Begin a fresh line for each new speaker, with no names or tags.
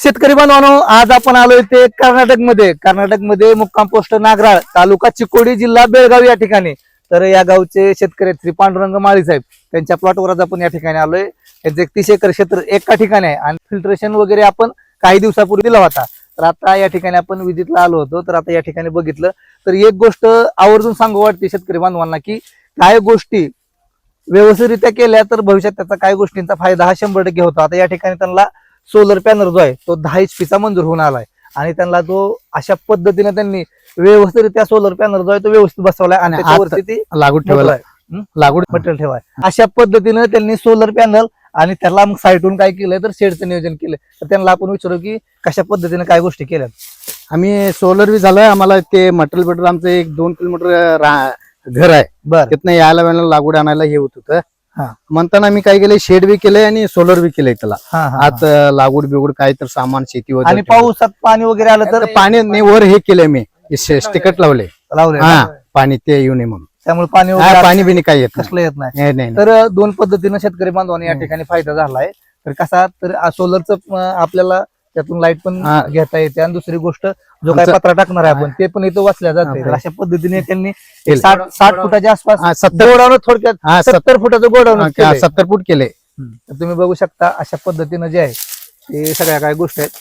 शेतकरी बांधवांनो, आज आपण आलोय ते कर्नाटकमध्ये मुक्काम पोस्ट नागराळ, तालुका चिकोडी, जिल्हा बेळगाव या ठिकाणी. तर या गावचे शेतकरी श्री पांडुरंग माळी साहेब त्यांच्या प्लॉटवर आज आपण या ठिकाणी आलोय. त्यांचं 31 एकर क्षेत्र एका ठिकाणी आहे आणि फिल्ट्रेशन वगैरे आपण काही दिवसापूर्वी दिला होता. तर आता या ठिकाणी आपण विजिटला आलो होतो. तर आता या ठिकाणी बघितलं तर एक गोष्ट आवर्जून सांगू वाटते शेतकरी बांधवांना की काय गोष्टी व्यवस्थितरित्या केल्या तर भविष्यात त्याचा काही गोष्टींचा फायदा हा 100% होतो. आता या ठिकाणी त्यांना सोलर पॅनल जो आहे तो 10 HP चा मंजूर होऊन आलाय आणि त्यांना तो अशा पद्धतीने त्यांनी व्यवस्थितरित्या सोलर पॅनल जो आहे तो व्यवस्थित बसवलाय आणि त्याच्यावरती ती
लागूड ठेवायला लागूड
मटेरियल ठेवाय. अशा पद्धतीने त्यांनी सोलर पॅनल आणि त्याला मग साईटून काय केलंय तर शेडचं नियोजन केलंय. तर त्यांना आपण विचारू की कशा पद्धतीने काय गोष्टी केल्या.
आम्ही सोलर बी झालंय, आम्हाला ते मटेरियल आमचं 1-2 किलोमीटर घर आहे,
बरं
तिथनं यायला वेळेला लागवड आणायला हे होत होतं.
हा.
म्हणताना मी काय केलंय, शेड बी केलंय आणि सोलर बी केलंय त्याला.
हा, हा,
आत लागवड बिगुड काय तर सामान शेतीवर
आणि पावसात पाणी वगैरे आलं तर
पाणी नाही, वर हे केलंय मी तिकट लावले
लावले
हा पाणी ते येऊ नये म्हणून.
त्यामुळे पाणी
हा,
वगैरे
पाणी बिनी काय येत
कसलं येत नाही.
नाही. नाही.
तर दोन पद्धतीने शेतकरी बांधवांनी या ठिकाणी फायदा झालाय. तर कसा तर सोलरचं आपल्याला त्यातून लाईट पण
हा.
घेता येते आणि दुसरी गोष्ट जो काय पत्रा टाकणार आहे आपण ते पण इथं वाचल्या जाते. तर अशा पद्धतीने त्यांनी 60 फुटाच्या आसपास
70
गोडाऊन थोडक्यात 70 फुटाचं गोडाऊन
70 फूट केले.
तुम्ही बघू शकता अशा पद्धतीने जे आहे ते सगळ्या काही गोष्टी आहेत.